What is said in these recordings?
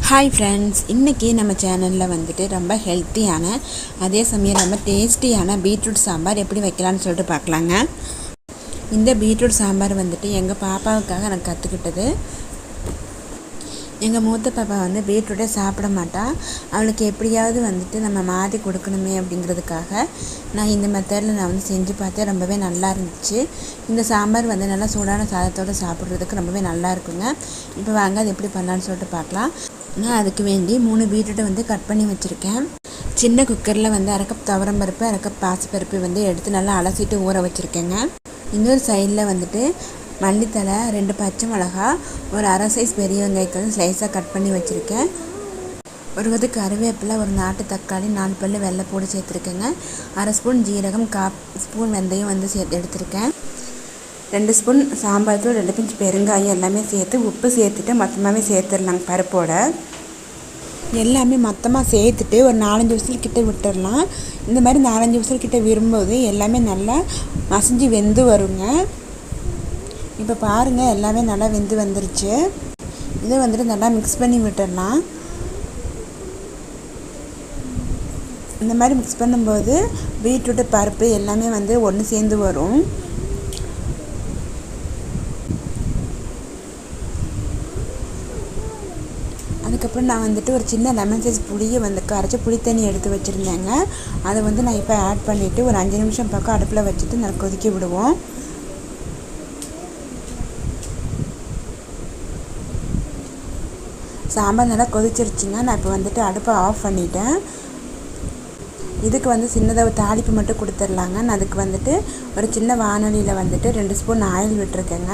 Hi friends, இன்றைக்கி நம்ம சேனலில் வந்துட்டு ரொம்ப ஹெல்த்தியான அதே சமயம் ரொம்ப டேஸ்டியான பீட்ரூட் சாம்பார் எப்படி வைக்கலான்னு சொல்லிட்டு பார்க்கலாங்க. இந்த பீட்ரூட் சாம்பார் வந்துட்டு எங்கள் பாப்பாவுக்காக நான் கற்றுக்கிட்டது. எங்கள் மூத்த பாப்பா வந்து பீட்ரூட்டே சாப்பிட மாட்டா. அவளுக்கு எப்படியாவது வந்துட்டு நம்ம மாற்றி கொடுக்கணுமே அப்படிங்கிறதுக்காக நான் இந்த மெத்தடில் நான் வந்து செஞ்சு பார்த்தேன். ரொம்பவே நல்லா இருந்துச்சு. இந்த சாம்பார் வந்து நல்லா சூடான சாதத்தோடு சாப்பிட்றதுக்கு ரொம்பவே நல்லா இருக்குங்க. இப்போ வாங்க அது எப்படி பண்ணலான்னு சொல்லிட்டு பார்க்கலாம். நான் அதுக்கு வேண்டி 3 பீட்ரூட்டை வந்து கட் பண்ணி வச்சுருக்கேன். சின்ன குக்கரில் வந்து 1/2 கப் துவரம்பருப்பு 1/2 கப் பாசிப்பருப்பு வந்து எடுத்து நல்லா அலசிட்டு ஊற வச்சுருக்கேங்க. இன்னொரு சைடில் வந்துட்டு மல்லித்தலை, 2 பச்சை மிளகா, ஒரு அரை சைஸ் பெரிய வெங்காயத்தை வந்து ஸ்லைஸாக கட் பண்ணி வச்சுருக்கேன். ஒரு கொதி கருவேப்பிலை, ஒரு நாட்டு தக்காளி, 4 பல்லு வெள்ளைப்பூடு சேர்த்துருக்கேங்க. 1/2 ஸ்பூன் ஜீரகம், 1/4 ஸ்பூன் வெந்தயம் வந்து எடுத்துருக்கேன். 2 ஸ்பூன் சாம்பார் தூள், 2 பிஞ்ச் பெருங்காயம் எல்லாமே சேர்த்து உப்பு சேர்த்துட்டு மொத்தமாகவே சேர்த்துடலாங்க. பருப்போட எல்லாமே மொத்தமாக சேர்த்துட்டு ஒரு 4-5 விசில் கிட்ட விட்டுடலாம். இந்த மாதிரி 4-5 விசில் கிட்ட விரும்பும்போது எல்லாமே நல்லா மசிஞ்சு வெந்து வருங்க. இப்போ பாருங்கள், எல்லாமே நல்லா வெந்து வந்துருச்சு. இதை வந்துட்டு நல்லா மிக்ஸ் பண்ணி விட்டுடலாம். இந்த மாதிரி மிக்ஸ் பண்ணும்போது பீட்ரூட்டு பருப்பு எல்லாமே வந்து ஒன்று சேர்ந்து வரும். அதுக்கப்புறம் நான் வந்துட்டு ஒரு சின்ன லெமன் சைஸ் புளியை வந்து கரைச்சி புளி தண்ணி எடுத்து வச்சுருந்தேங்க. அதை வந்து நான் இப்போ ஆட் பண்ணிவிட்டு ஒரு 5 நிமிஷம் பக்கம் அடுப்பில் வச்சுட்டு நல்லா கொதிக்க விடுவோம். சாம்பார் நல்லா கொதிச்சிருச்சுங்க. நான் இப்போ வந்துட்டு அடுப்பை ஆஃப் பண்ணிட்டேன். இதுக்கு வந்து சின்னதாக தாளிப்பு மட்டும் கொடுத்துர்லாங்க. நான் அதுக்கு வந்துட்டு ஒரு சின்ன வானொலியில் வந்துட்டு 2 ஸ்பூன் ஆயில் விட்டுருக்கேங்க.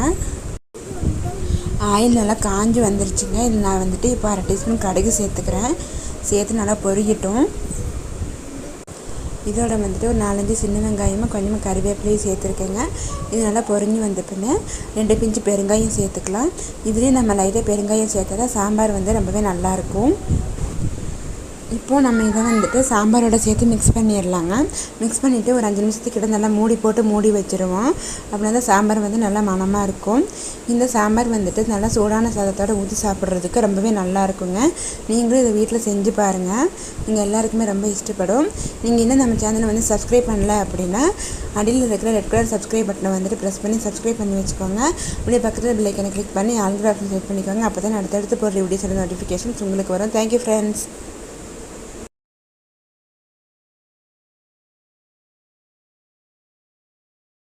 ஆயில் நல்லா காஞ்சி வந்துருச்சுங்க. இதில் நான் வந்துட்டு இப்போ 1/2 டீஸ்பூன் கடுகு சேர்த்துக்கிறேன். சேர்த்து நல்லா பொரிக்கட்டும். இதோட வந்துட்டு ஒரு 4-5 சின்ன வெங்காயமும் கொஞ்சமாக கறிவேப்பிலையும் சேர்த்துருக்கேங்க. இது நல்லா பொரிஞ்சு வந்த பின்ன 2 பிஞ்சு பெருங்காயம் சேர்த்துக்கலாம். இதுலேயும் நம்ம லைட்டாக பெருங்காயம் சேர்த்தா தான் சாம்பார் வந்து ரொம்பவே நல்லாயிருக்கும். இப்போது நம்ம இதை வந்துட்டு சாம்பாரோட சேர்த்து மிக்ஸ் பண்ணிடலாங்க. மிக்ஸ் பண்ணிவிட்டு ஒரு 5 நிமிஷத்துக்கிட்ட நல்லா மூடி வச்சுருவோம். அப்படின்னா தான் சாம்பார் வந்து நல்லா மணமாக இருக்கும். இந்த சாம்பார் வந்துட்டு நல்லா சூடான சாதத்தோடு ஊற்றி சாப்பிட்றதுக்கு ரொம்பவே நல்லா இருக்குங்க. நீங்களும் இதை வீட்டில் செஞ்சு பாருங்கள். நீங்கள் எல்லாருக்குமே ரொம்ப இஷ்டப்படும். நீங்கள் இன்னும் நம்ம சேனலை வந்து சப்ஸ்கிரைப் பண்ணல அப்படின்னா அடியில் இருக்கிற ரெட் கலர் சப்ஸ்கிரைப் பட்டனை வந்துட்டு ப்ரெஸ் பண்ணி சப்ஸ்கிரைப் பண்ணி வச்சுக்கோங்க. அப்படியே பக்கத்தில் பெல் ஐக்கனை கிளிக் பண்ணி ஆல் ஆப்ஷன் செட் பண்ணிக்கோங்க. அப்போ தான் அடுத்தடுத்து போடுற வீடியோஸோட நோட்டிஃபிகேஷன்ஸ் உங்களுக்கு வரும். Thank you friends.